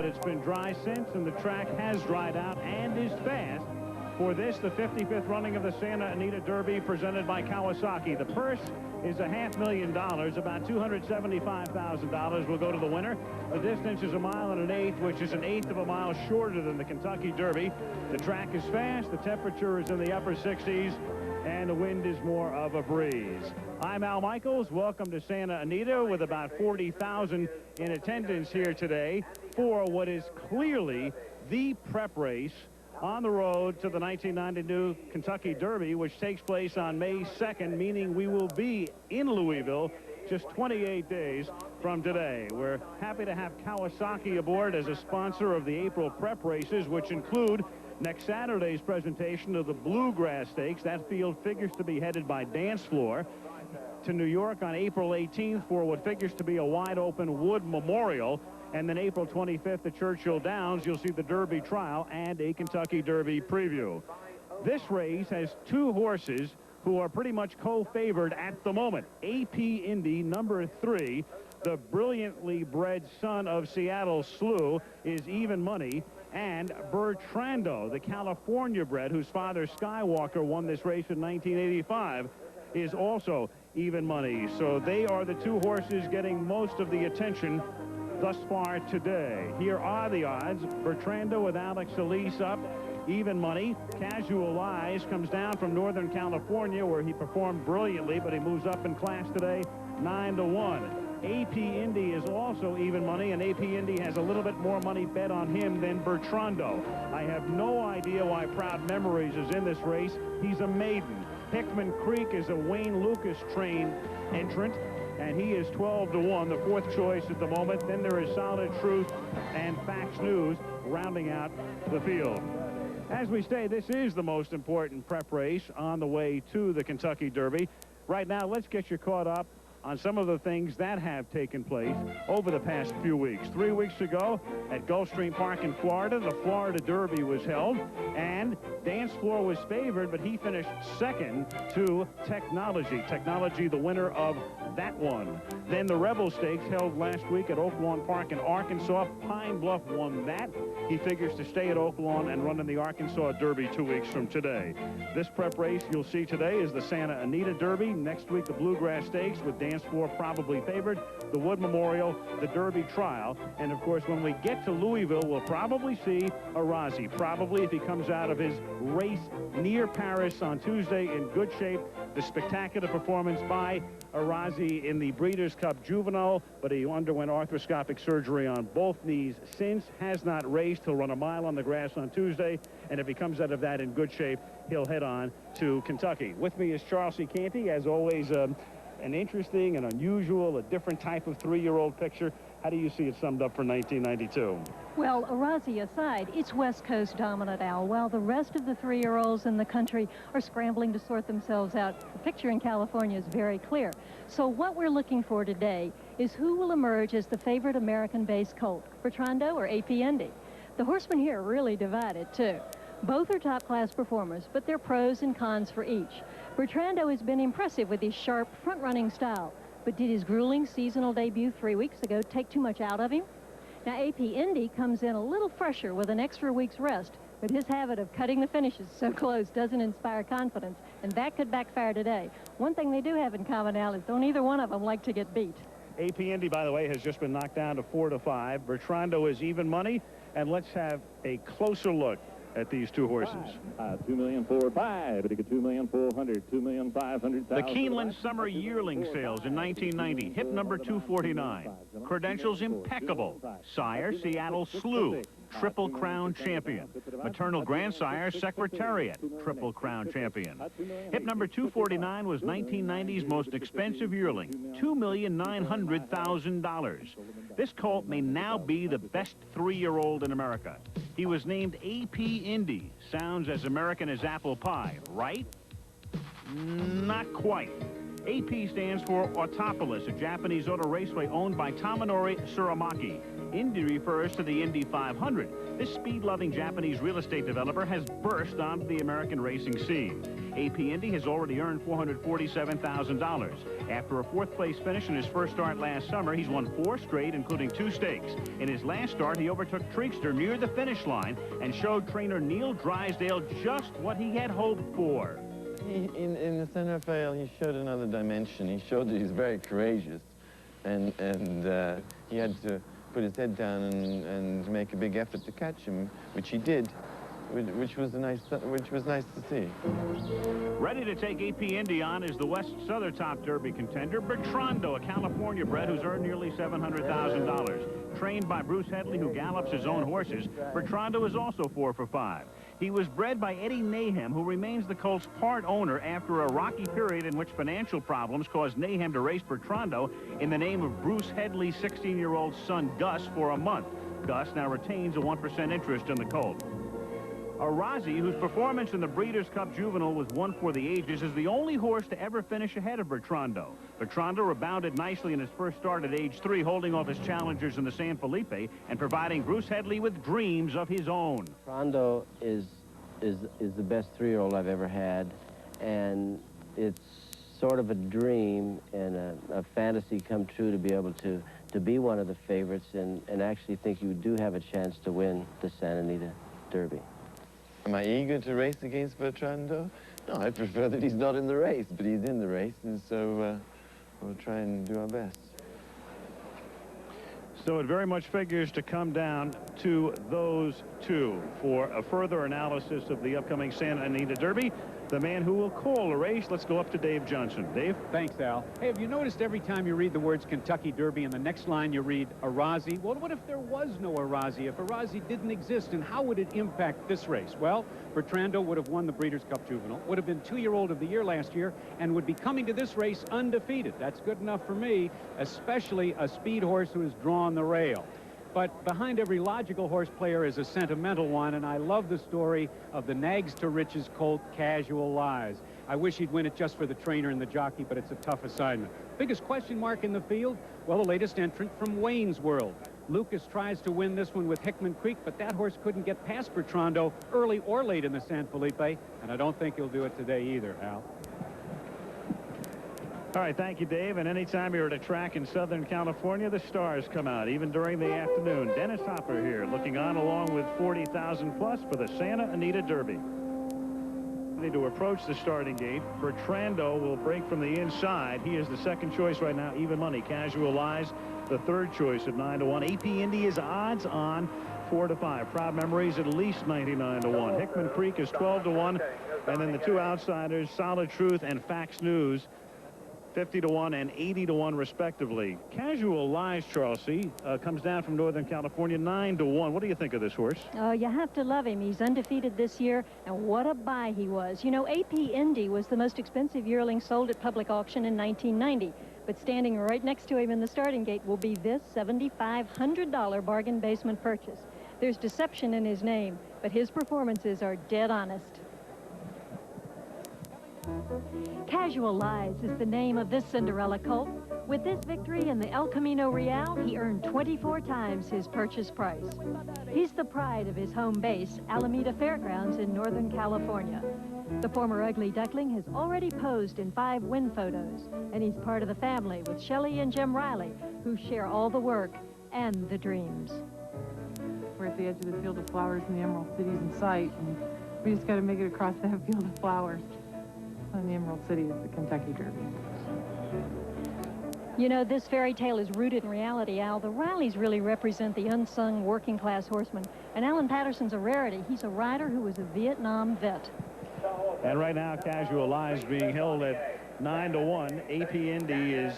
it's been dry since, and the track has dried out and is fast. For this, the 55th running of the Santa Anita Derby presented by Kawasaki. The purse is $500,000, about $275,000 will go to the winner. The distance is 1 1/8 miles, which is 1/8 of a mile shorter than the Kentucky Derby. The track is fast, the temperature is in the upper 60s, and the wind is more of a breeze. I'm Al Michaels. Welcome to Santa Anita with about 40,000 in attendance here today for what is clearly the prep race on the road to the 1992 Kentucky Derby, which takes place on May 2nd, meaning we will be in Louisville just 28 days from today. We're happy to have Kawasaki aboard as a sponsor of the April prep races, which include next Saturday's presentation of the Bluegrass Stakes. That field figures to be headed by Dance Floor to New York on April 18th for what figures to be a wide-open Wood Memorial. And then April 25th at Churchill Downs, you'll see the Derby trial and a Kentucky Derby preview. This race has two horses who are pretty much co-favored at the moment. AP Indy, number 3, the brilliantly bred son of Seattle Slew, is even money. And Bertrando, the California bred, whose father Skywalker won this race in 1985, is also even money. So they are the two horses getting most of the attention thus far today. Here are the odds. Bertrando with Alex Elise up, even money. Casual Eyes comes down from Northern California, where he performed brilliantly, but he moves up in class today, 9-1. AP Indy is also even money, and AP Indy has a little bit more money bet on him than Bertrando. I have no idea why Proud Memories is in this race. He's a maiden. Hickman Creek is a Wayne Lucas train entrant, and he is 12-1, the fourth choice at the moment. Then there is Solid Truth and Fax News rounding out the field. As we say, this is the most important prep race on the way to the Kentucky Derby. Right now, let's get you caught up on some of the things that have taken place over the past few weeks. 3 weeks ago at Gulfstream Park in Florida, the Florida Derby was held, and Dance Floor was favored, but he finished second to Technology. Technology, the winner of that one. Then the Rebel Stakes held last week at Oaklawn Park in Arkansas. Pine Bluff won that. He figures to stay at Oaklawn and run in the Arkansas Derby 2 weeks from today. This prep race you'll see today is the Santa Anita Derby. Next week, the Bluegrass Stakes with Dance Floor probably favored, the Wood Memorial, the Derby trial, and of course when we get to Louisville, we'll probably see Arazi. Probably, if he comes out of his race near Paris on Tuesday in good shape. The spectacular performance by Arazi in the Breeders' Cup Juvenile, but he underwent arthroscopic surgery on both knees since, has not raced. He'll run a mile on the grass on Tuesday, and if he comes out of that in good shape, he'll head on to Kentucky. With me is Charles C. Canty, as always. An interesting and unusual, a different type of 3-year-old picture. How do you see it summed up for 1992? Well, Arazi aside, it's West Coast dominant, Al. While the rest of the 3-year-olds in the country are scrambling to sort themselves out, the picture in California is very clear. So what we're looking for today is who will emerge as the favorite American-based colt, Bertrando or AP Indy. The horsemen here are really divided, too. Both are top-class performers, but there are pros and cons for each. Bertrando has been impressive with his sharp, front-running style, but did his grueling seasonal debut 3 weeks ago take too much out of him? Now, AP Indy comes in a little fresher with an extra week's rest, but his habit of cutting the finishes so close doesn't inspire confidence, and that could backfire today. One thing they do have in common, Al, is don't either one of them like to get beat. AP Indy, by the way, has just been knocked down to 4-5. Bertrando is even money, and let's have a closer look at these two horses. $2,450,000, $2,400,000, $2,500,000. The Keeneland Summer Yearling Sales in 1990, hip number 249. Credentials impeccable. Sire, Seattle Slew, Triple Crown Champion. Maternal grandsire, Secretariat, Triple Crown Champion. Hip number 249 was 1990's most expensive yearling, $2,900,000. This colt may now be the best 3-year-old in America. He was named AP Indy. Sounds as American as apple pie, right? Not quite. AP stands for Autopolis, a Japanese auto raceway owned by Tomonori Tsuramaki. Indy refers to the Indy 500. This speed-loving Japanese real estate developer has burst onto the American racing scene. AP Indy has already earned $447,000. After a fourth-place finish in his first start last summer, he's won 4 straight, including 2 stakes. In his last start, he overtook Trickster near the finish line and showed trainer Neil Drysdale just what he had hoped for. In the Santa Fe, he showed another dimension. He showed that he's very courageous, and he had to put his head down and make a big effort to catch him, which he did, which was nice to see. Ready to take AP Indy on is the West Southern Top Derby contender, Bertrando, a California bred who's earned nearly $700,000. Trained by Bruce Headley, who gallops his own horses, Bertrando is also 4 for 5. He was bred by Eddie Nahum, who remains the colt's part owner after a rocky period in which financial problems caused Nahum to race Bertrando in the name of Bruce Headley's 16-year-old son, Gus, for a month. Gus now retains a 1% interest in the colt. Arazi, whose performance in the Breeders' Cup Juvenile was one for the ages, is the only horse to ever finish ahead of Bertrando. Bertrando rebounded nicely in his first start at age 3, holding off his challengers in the San Felipe and providing Bruce Headley with dreams of his own. Bertrando is the best 3-year-old I've ever had, and it's sort of a dream and a fantasy come true to be able to be one of the favorites and actually think you do have a chance to win the Santa Anita Derby. Am I eager to race against Bertrando? No, I prefer that he's not in the race, but he's in the race, and so we'll try and do our best. So it very much figures to come down to those two for a further analysis of the upcoming Santa Anita Derby. The man who will call the race, let's go up to Dave Johnson. Dave? Thanks, Al. Hey, have you noticed every time you read the words Kentucky Derby and the next line you read Arazi? Well, what if there was no Arazi? If Arazi didn't exist, and how would it impact this race? Well, Bertrando would have won the Breeders' Cup Juvenile, would have been 2-year-old of the year last year, and would be coming to this race undefeated. That's good enough for me, especially a speed horse who has drawn the rail. But behind every logical horse player is a sentimental one, and I love the story of the Nags to Riches colt, Casual Lies. I wish he'd win it just for the trainer and the jockey, but it's a tough assignment. Biggest question mark in the field? Well, the latest entrant from Wayne's World. Lucas tries to win this one with Hickman Creek, but that horse couldn't get past Bertrando early or late in the San Felipe, and I don't think he'll do it today either, Al. All right, thank you, Dave. And anytime you're at a track in Southern California, the stars come out, even during the afternoon. Dennis Hopper here, looking on along with 40,000 plus for the Santa Anita Derby. Ready to approach the starting gate. Bertrando will break from the inside. He is the second choice right now, even money. Casual Lies, the third choice at 9-1. AP Indy is odds on 4-5. Proud Memories at least 99-1. Hickman Creek is 12-1. And then the two outsiders, Solid Truth and Fax News, 50-1 and 80-1 respectively. Casual Lies, Charles C., comes down from Northern California, 9-1. What do you think of this horse? Oh, you have to love him. He's undefeated this year, and what a buy he was. You know, AP Indy was the most expensive yearling sold at public auction in 1990. But standing right next to him in the starting gate will be this $7,500 bargain basement purchase. There's deception in his name, but his performances are dead honest. Casual Lies is the name of this Cinderella colt. With this victory in the El Camino Real, he earned 24 times his purchase price. He's the pride of his home base, Alameda Fairgrounds in Northern California. The former Ugly Duckling has already posed in 5 win photos, and he's part of the family with Shelley and Jim Riley, who share all the work and the dreams. We're at the edge of the field of flowers, and the Emerald City's in sight, and we just got to make it across that field of flowers. And the Emerald City is the Kentucky Derby. You know, this fairy tale is rooted in reality, Al. The Rileys really represent the unsung working-class horseman. And Alan Patterson's a rarity. He's a rider who was a Vietnam vet. And right now, Casual Lies being held at 9-1. AP Indy is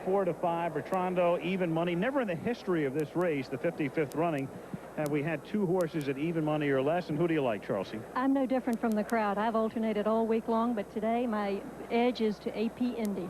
4-5. Bertrando, even money. Never in the history of this race, the 55th running, have we had 2 horses at even money or less. And who do you like, Charlesy? I'm no different from the crowd. I've alternated all week long, but today my edge is to AP Indy.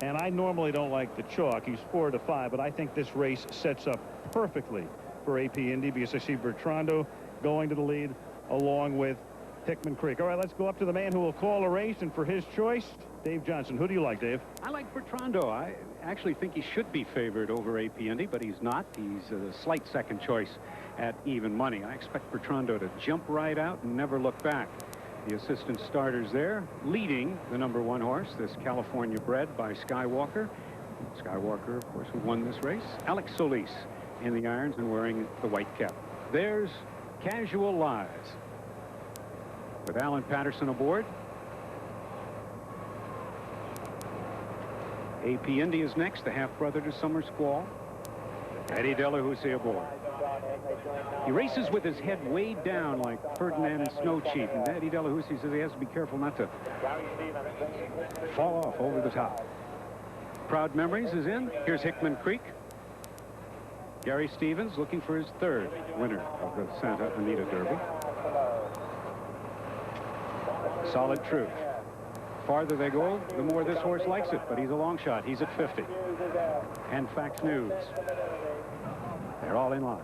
And I normally don't like the chalk. He's 4-5, but I think this race sets up perfectly for AP Indy because I see Bertrando going to the lead along with Hickman Creek. All right, let's go up to the man who will call a race, and for his choice, Dave Johnson. Who do you like, Dave? I like Bertrando. I actually think he should be favored over AP Indy, but he's not. He's a slight second choice at even money. I expect Bertrando to jump right out and never look back. The assistant starters there leading the #1 horse, this California bred by Skywalker. Skywalker, of course, who won this race. Alex Solis in the irons and wearing the white cap. There's Casual Lies with Alan Patterson aboard. AP Indy is next, the half-brother to Summer Squall. Eddie Delahousie aboard. He races with his head way down like Ferdinand and Snow Chief, and Eddie Delahousie says he has to be careful not to fall off over the top. Proud Memories is in. Here's Hickman Creek. Gary Stevens looking for his third winner of the Santa Anita Derby. Solid Truth. Farther they go, the more this horse likes it, but he's a long shot. He's at 50. And Fax News. They're all in line.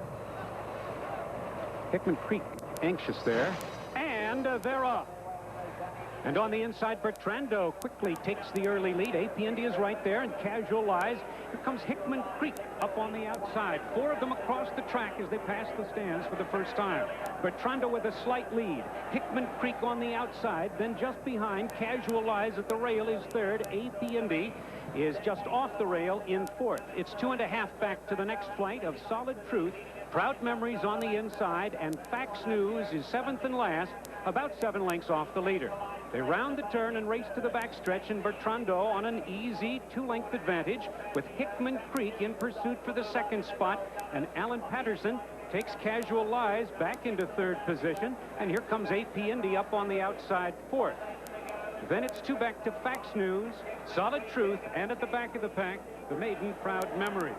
Hickman Creek anxious there, and they're off. And on the inside, Bertrando quickly takes the early lead. AP Indy is right there, and Casual Lies. Here comes Hickman Creek up on the outside. 4 of them across the track as they pass the stands for the first time. Bertrando with a slight lead. Hickman Creek on the outside, then just behind. Casual Lies at the rail is third. AP Indy is just off the rail in fourth. It's 2.5 back to the next flight of Solid Truth. Proud Memories on the inside, and Fax News is 7th and last, about 7 lengths off the leader. They round the turn and race to the backstretch, and Bertrando on an easy 2-length advantage with Hickman Creek in pursuit for the second spot, and Alan Patterson takes Casual Lies back into third position, and here comes AP Indy up on the outside fourth. Then it's 2 back to Fax News, Solid Truth, and at the back of the pack, the maiden Proud Memories.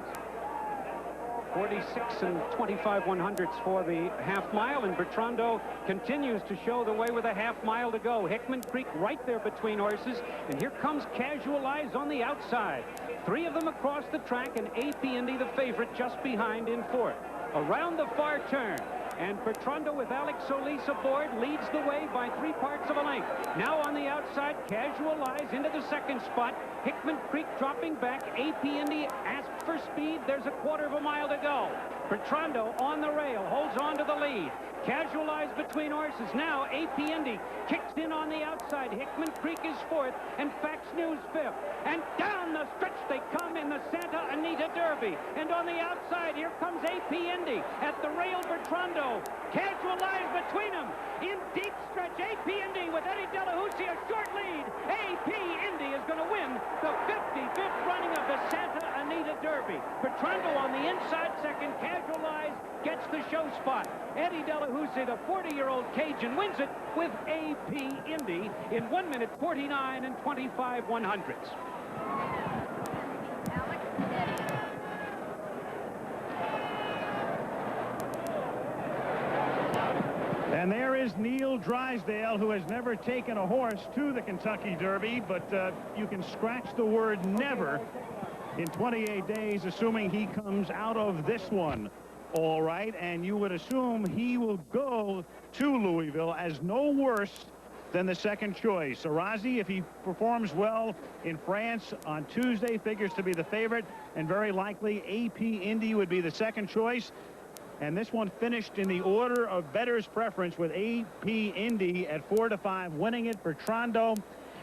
46 and 25/100ths for the half mile, and Bertrando continues to show the way with a half mile to go. Hickman Creek right there between horses, and here comes Casual Lies on the outside. 3 of them across the track, and AP Indy the favorite just behind in fourth. Around the far turn, and Bertrando with Alex Solis aboard leads the way by 3 parts of a length. Now on the outside, Casual Lies into the second spot. Hickman Creek dropping back. AP Indy asked for speed. There's a 1/4 mile to go. Bertrando on the rail, holds on to the lead. Casual Lies between horses. Now AP Indy kicks in on the outside. Hickman Creek is fourth, and Fax News fifth. And down the stretch they come in the Santa Anita Derby. And on the outside, here comes AP Indy. At the rail, Bertrando. Casual Lies between them. In deep stretch, AP Indy with Eddie Delahousie, a short lead. AP Indy is going to win the 55th running of the Santa Anita Derby. Bertrando on the inside second. Casual Lies gets the show spot. Eddie Delahousie, the 40-year-old Cajun, wins it with AP Indy in 1 minute 49 and 25/100ths. And there is Neil Drysdale, who has never taken a horse to the Kentucky Derby, but you can scratch the word never in 28 days, assuming he comes out of this one all right, and you would assume he will go to Louisville as no worse than the second choice. Arazi, if he performs well in France on Tuesday, figures to be the favorite, and very likely AP Indy would be the second choice. And this one finished in the order of bettor's preference with AP Indy at 4-5 winning it. Bertrando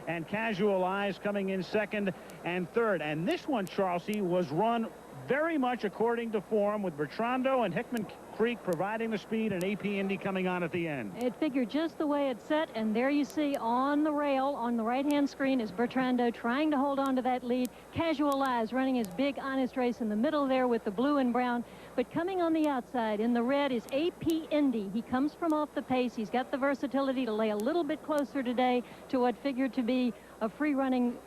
and Casual Lies coming in second and third. And this one, Charlesy, was run very much according to form, with Bertrando and Hickman Creek providing the speed and AP Indy coming on at the end. It figured just the way it's set, and there you see on the rail on the right-hand screen is Bertrando trying to hold on to that lead. Casual Lies running his big honest race in the middle there with the blue and brown, but coming on the outside in the red is AP Indy. He comes from off the pace. He's got the versatility to lay a little bit closer today to what figured to be a front-running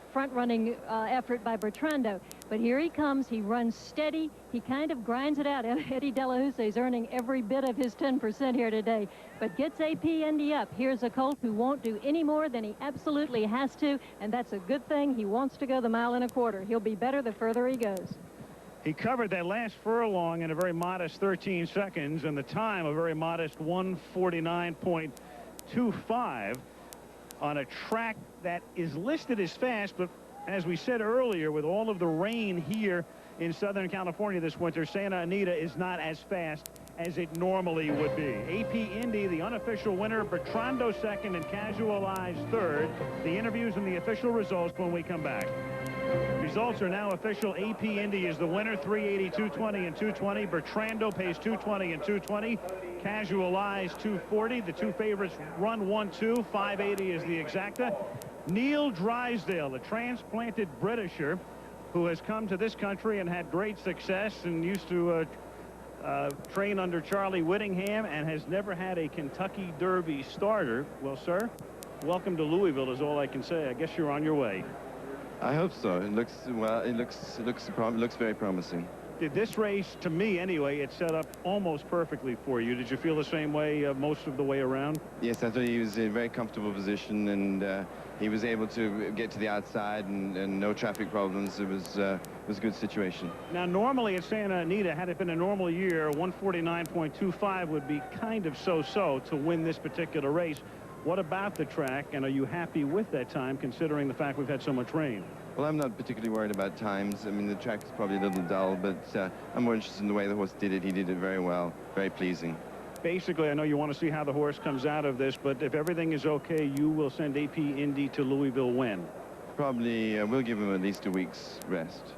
effort by Bertrando. But here he comes. He runs steady. He kind of grinds it out. Eddie Delahousie is earning every bit of his 10% here today, but gets AP Indy up. Here's a colt who won't do any more than he absolutely has to, and that's a good thing. He wants to go the 1.25 miles. He'll be better the further he goes. He covered that last furlong in a very modest 13 seconds, and the time a very modest 1:49.2. 2.25 on a track that is listed as fast, but as we said earlier, with all of the rain here in Southern California this winter, Santa Anita is not as fast as it normally would be. AP Indy, the unofficial winner, Bertrando second, and Casual Eyes third. The interviews and the official results when we come back. Results are now official. AP Indy is the winner, 380, 220, and 220. Bertrando pays 220 and 220. Casual Eyes 240. The two favorites run 1-2. 580 is the exacta. Neil Drysdale, a transplanted Britisher who has come to this country and had great success and used to train under Charlie Whittingham and has never had a Kentucky Derby starter. Well, sir, welcome to Louisville is all I can say. I guess you're on your way. I hope so. It looks, well, it looks very promising. Did this race, to me anyway, it set up almost perfectly for you. Did you feel the same way most of the way around? Yes, I thought he was in a very comfortable position, and he was able to get to the outside and no traffic problems. It was a good situation. Now, normally at Santa Anita, had it been a normal year, 149.25 would be kind of so-so to win this particular race. What about the track, and are you happy with that time, considering the fact we've had so much rain? Well, I'm not particularly worried about times. I mean, the track is probably a little dull, but I'm more interested in the way the horse did it. He did it very well, very pleasing. Basically, I know you want to see how the horse comes out of this, but if everything is okay, you will send AP Indy to Louisville when? Probably, we'll give him at least a week's rest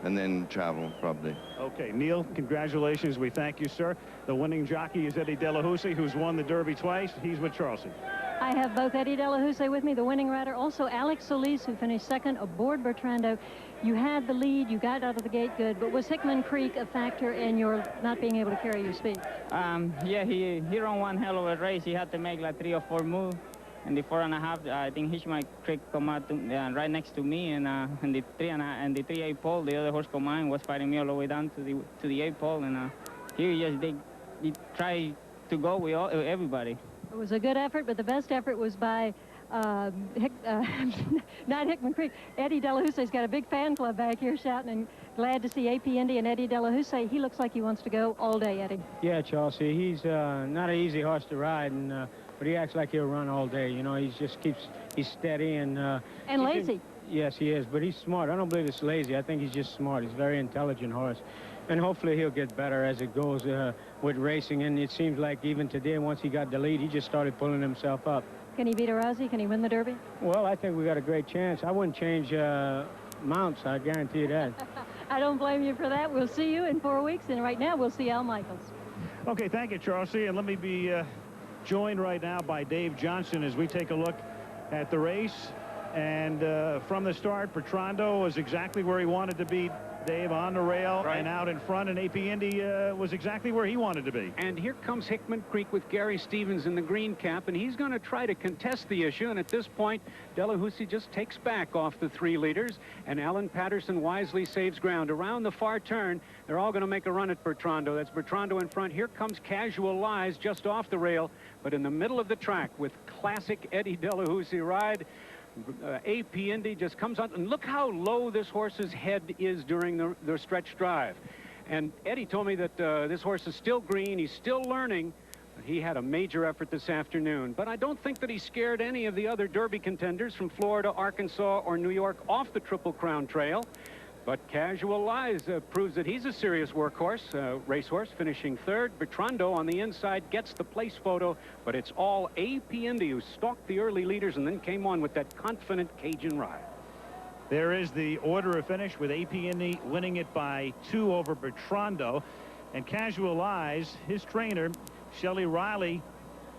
and then travel, probably. Okay, Neil, congratulations. We thank you, sir. The winning jockey is Eddie Delahousie, who's won the Derby twice. He's with Charleston. I have both Eddie Delahousie with me, the winning rider, also Alex Solis, who finished second aboard Bertrando. You had the lead, you got out of the gate good, but was Hickman Creek a factor in your not being able to carry your speed? Yeah, he ran one hell of a race. He had to make like 3 or 4 moves. And the 4.5, I think Hickman Creek come out to, right next to me, and the 3/8 pole, the other horse combined was fighting me all the way down to the 8 pole, and they try to go with everybody. It was a good effort, but the best effort was by not Hickman Creek. Eddie Delahousse's got a big fan club back here shouting, and glad to see AP Indy and Eddie Delahousie. He looks like he wants to go all day, Eddie. Yeah, Chelsea, he's not an easy horse to ride, and but he acts like he'll run all day. You know, he's steady and lazy. Yes, he is, but he's smart. I don't believe it's lazy. I think he's just smart. He's a very intelligent horse. And hopefully he'll get better as it goes with racing. And it seems like even today, once he got the lead, he just started pulling himself up. Can he beat Arazi? Can he win the Derby? Well, I think we got a great chance. I wouldn't change mounts, I guarantee you that. I don't blame you for that. We'll see you in 4 weeks, and right now we'll see Al Michaels. Okay, thank you, Charlie. And let me be joined right now by Dave Johnson as we take a look at the race. And from the start, Bertrando was exactly where he wanted to be, Dave, on the rail and out in front, and AP Indy was exactly where he wanted to be. And here comes Hickman Creek with Gary Stevens in the green cap, and he's going to try to contest the issue. And at this point, Delahousie just takes back off the 3 leaders, and Alan Patterson wisely saves ground. Around the far turn, they're all going to make a run at Bertrando. That's Bertrando in front. Here comes Casual Lies just off the rail, but in the middle of the track with classic Eddie Delahousie ride. AP Indy just comes on, and look how low this horse's head is during the stretch drive. And Eddie told me that this horse is still green, he's still learning. He had a major effort this afternoon, but I don't think that he scared any of the other Derby contenders from Florida, Arkansas, or New York off the Triple Crown Trail. But Casual Lies proves that he's a serious workhorse, racehorse, finishing third. Bertrando on the inside gets the place photo, but it's all AP Indy who stalked the early leaders and then came on with that confident Cajun ride. There is the order of finish with AP Indy winning it by 2 over Bertrando. And Casual Lies, his trainer, Shelley Riley,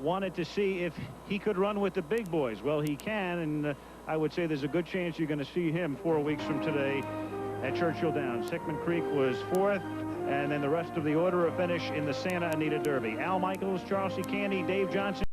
wanted to see if he could run with the big boys. Well, he can, and I would say there's a good chance you're going to see him 4 weeks from today at Churchill Downs. Hickman Creek was 4th, and then the rest of the order of finish in the Santa Anita Derby. Al Michaels, Charles C. Candy, Dave Johnson.